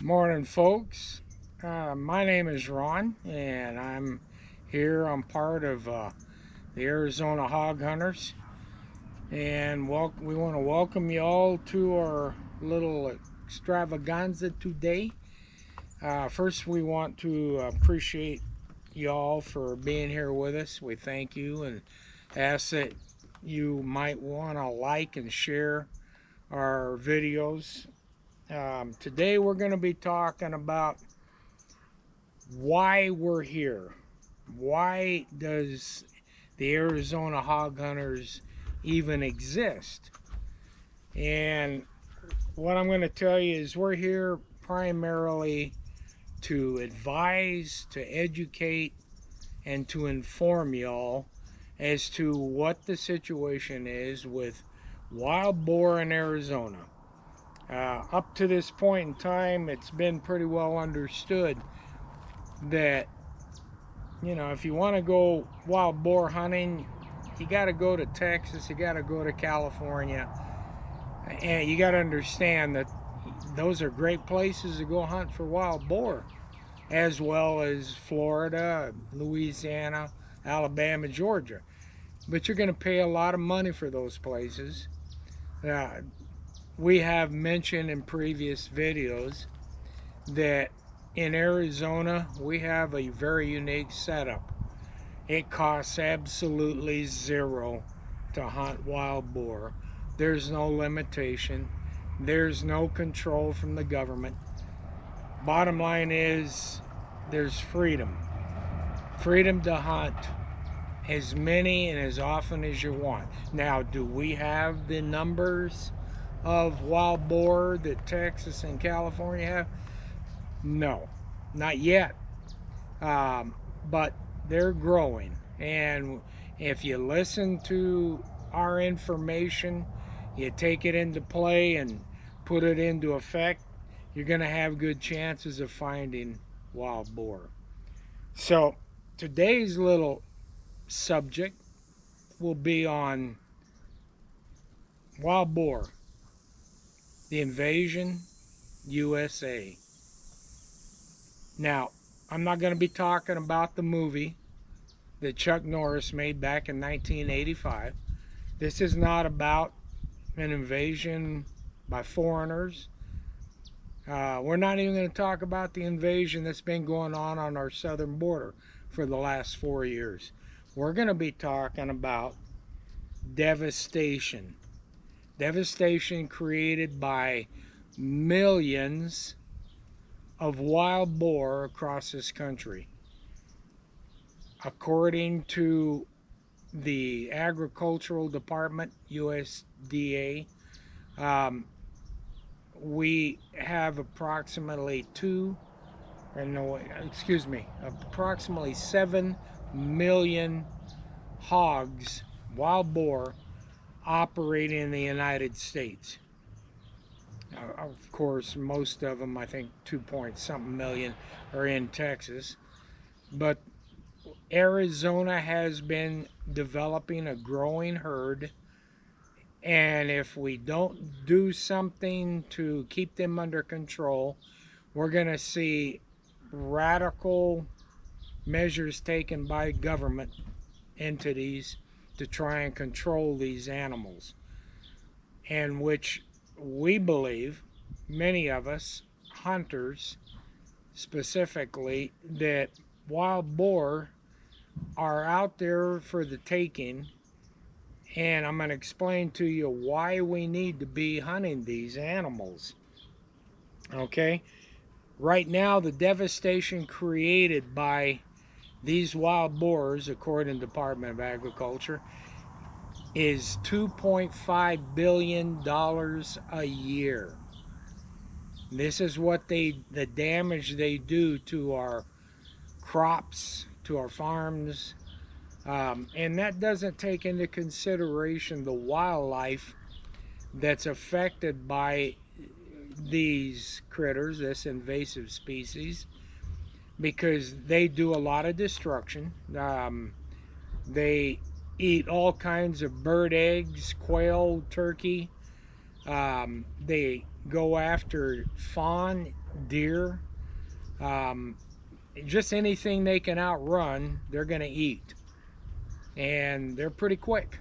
Morning, folks. My name is Ron, and I'm here. I'm part of the Arizona Hog Hunters, and we want to welcome you all to our little extravaganza today. First, we want to appreciate y'all for being here with us. We thank you and ask that you might want to like and share our videos. Today, we're going to be talking about why we're here. Why does the Arizona Hog Hunters even exist? And what I'm going to tell you is we're here primarily to advise, to educate, and to inform y'all as to what the situation is with wild boar in Arizona. Up to this point in time, it's been pretty well understood that, if you want to go wild boar hunting, you got to go to Texas, you got to go to California, and you got to understand that those are great places to go hunt for wild boar, as well as Florida, Louisiana, Alabama, Georgia. But you're going to pay a lot of money for those places. We have mentioned in previous videos that in Arizona we have a very unique setup. It costs absolutely zero to hunt wild boar. There's no limitation. There's no control from the government. Bottom line is there's freedom. Freedom to hunt as many and as often as you want. Now, do we have the numbers of wild boar that Texas and California have? No, not yet. But they're growing. And if you listen to our information, you take it into play and put it into effect, you're going to have good chances of finding wild boar. So today's little subject will be on wild boar, the invasion, USA. Now, I'm not going to be talking about the movie that Chuck Norris made back in 1985. This is not about an invasion by foreigners. We're not even going to talk about the invasion that's been going on our southern border for the last 4 years. We're going to be talking about devastation. Devastation created by millions of wild boar across this country. According to the Agricultural Department, USDA, we have approximately approximately 7 million hogs, wild boar, operating in the United States. Of course, most of them, I think 2 point something million, are in Texas. But Arizona has been developing a growing herd, and if we don't do something to keep them under control, we're going to see radical measures taken by government entities to try and control these animals, and which we believe, many of us hunters specifically, that wild boar are out there for the taking. And I'm going to explain to you why we need to be hunting these animals. Okay? Right now, the devastation created by these wild boars, according to the Department of Agriculture, is $2.5 billion a year. This is what the damage they do to our crops, to our farms, and that doesn't take into consideration the wildlife that's affected by these critters, this invasive species, because they do a lot of destruction. They eat all kinds of bird eggs, quail, turkey. They go after fawn, deer, um, just anything they can outrun, they're going to eat. And they're pretty quick.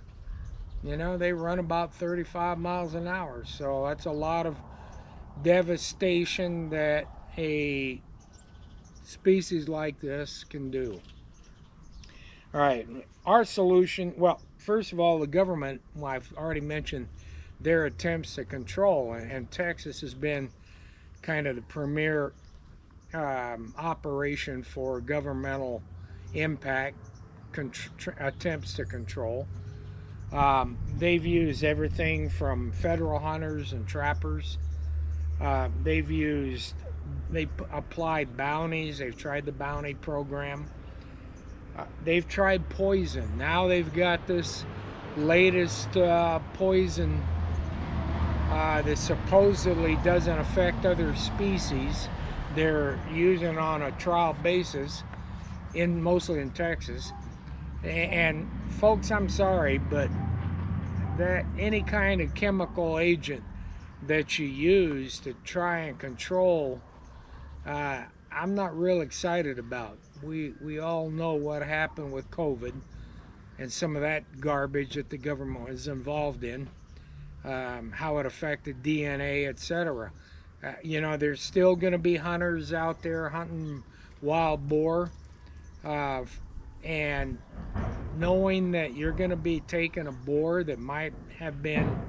You know, they run about 35 miles an hour. So that's a lot of devastation that a species like this can do. All right, our solution, well, first of all, the government, well, I've already mentioned their attempts to control, and Texas has been kind of the premier operation for governmental impact attempts to control. They've used everything from federal hunters and trappers. They applied bounties. They've tried the bounty program. They've tried poison. Now they've got this latest poison that supposedly doesn't affect other species. They're using on a trial basis, mostly in Texas. And folks, I'm sorry, but that any kind of chemical agent that you use to try and control, I'm not real excited about. We all know what happened with COVID and some of that garbage that the government was involved in, how it affected DNA, etc. You know, there's still going to be hunters out there hunting wild boar, and knowing that you're going to be taking a boar that might have been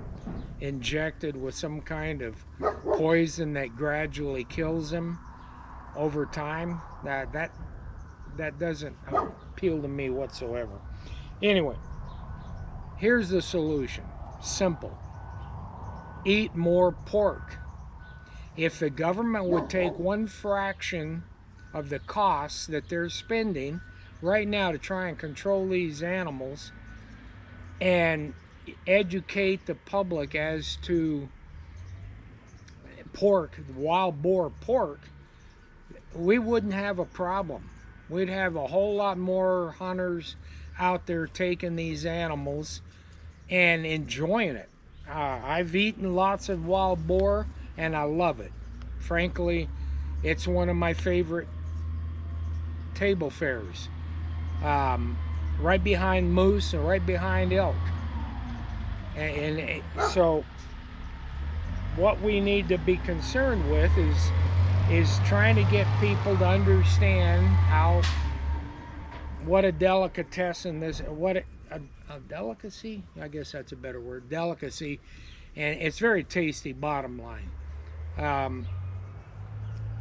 injected with some kind of poison that gradually kills him over time, that doesn't appeal to me whatsoever. Anyway, here's the solution. Simple. Eat more pork. If the government would take one fraction of the costs that they're spending right now to try and control these animals and educate the public as to pork, wild boar pork, we wouldn't have a problem. We'd have a whole lot more hunters out there taking these animals and enjoying it. I've eaten lots of wild boar and I love it. Frankly, it's one of my favorite table fares. Right behind moose and right behind elk. And so what we need to be concerned with is trying to get people to understand what a delicatessen this, what a delicacy, I guess that's a better word, delicacy, and it's very tasty, bottom line.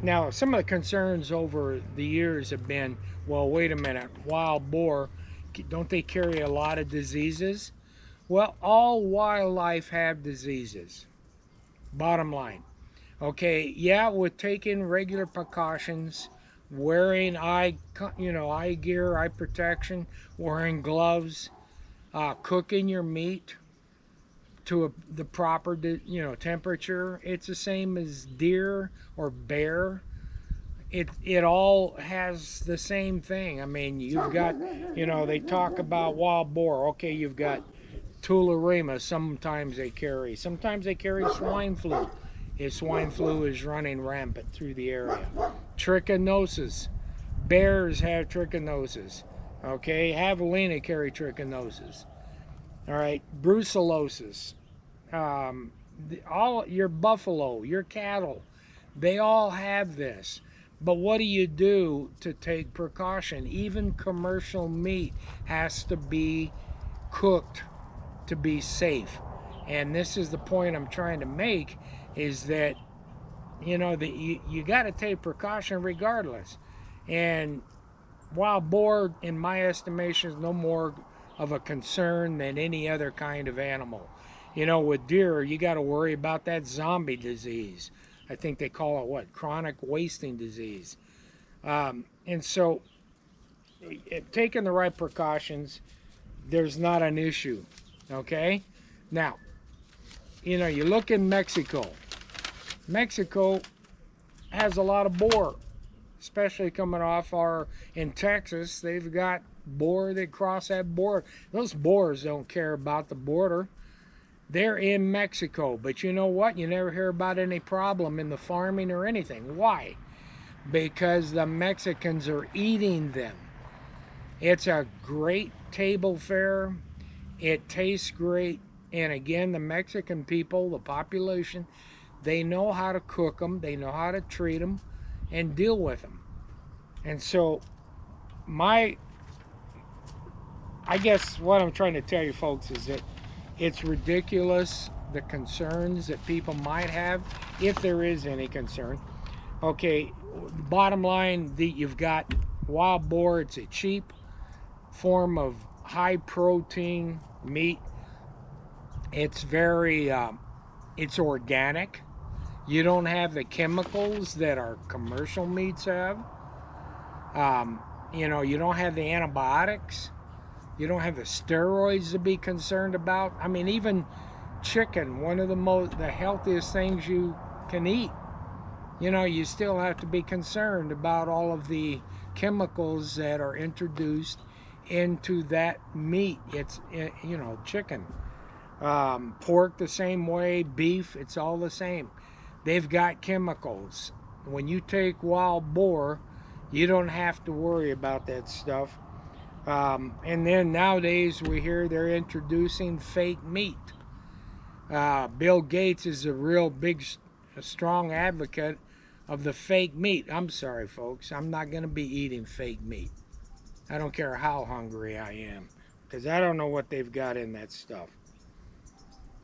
Now, some of the concerns over the years have been, well, wait a minute, wild boar, don't they carry a lot of diseases? Well, all wildlife have diseases, bottom line. Okay, yeah, with taking regular precautions, wearing eye gear, eye protection, wearing gloves, cooking your meat to the proper temperature. It's the same as deer or bear. It all has the same thing. I mean, you've got, they talk about wild boar. Okay, you've got tularemia. Sometimes they carry swine flu. If swine flu is running rampant through the area. Trichinosis. Bears have trichinosis. Okay, javelina carry trichinosis. All right, brucellosis. All your buffalo, your cattle, they all have this. But what do you do to take precaution? Even commercial meat has to be cooked to be safe. And this is the point I'm trying to make, is that you got to take precaution regardless. And wild boar, in my estimation, is no more of a concern than any other kind of animal. With deer, you got to worry about that zombie disease. I think they call it chronic wasting disease. And so taking the right precautions, there's not an issue. Okay, now you look in Mexico. Mexico has a lot of boar, especially coming off in Texas. They've got boar that cross that border. Those boars don't care about the border. They're in Mexico, but you know what? You never hear about any problem in the farming or anything. Why? Because the Mexicans are eating them. It's a great table fare. It tastes great. And again, the Mexican people, the population, they know how to cook them, they know how to treat them, and deal with them. And so, my, I guess what I'm trying to tell you folks is that it's ridiculous the concerns that people might have, if there is any concern. Okay, bottom line, you've got wild boar. It's a cheap form of high protein meat. It's very, it's organic. You don't have the chemicals that our commercial meats have. You know, you don't have the antibiotics. You don't have the steroids to be concerned about. I mean, even chicken, one of the healthiest things you can eat. You know, you still have to be concerned about all of the chemicals that are introduced into that meat. It's, you know, chicken. Pork the same way, beef, it's all the same. They've got chemicals. When you take wild boar, you don't have to worry about that stuff. And then nowadays we hear they're introducing fake meat. Bill Gates is a real big, strong advocate of the fake meat. I'm sorry, folks. I'm not going to be eating fake meat. I don't care how hungry I am, because I don't know what they've got in that stuff.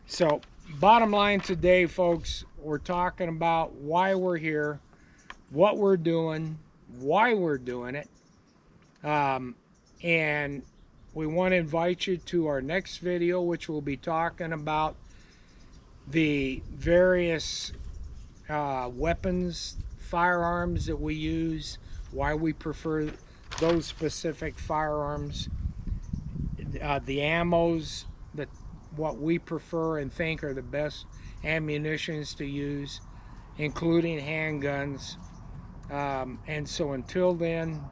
So, bottom line today, folks, we're talking about why we're here, what we're doing, why we're doing it. And we want to invite you to our next video, which will be talking about the various weapons, firearms that we use, why we prefer those specific firearms, the ammos, what we prefer and think are the best ammunitions to use, including handguns. And so until then,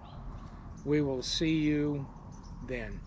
we will see you then.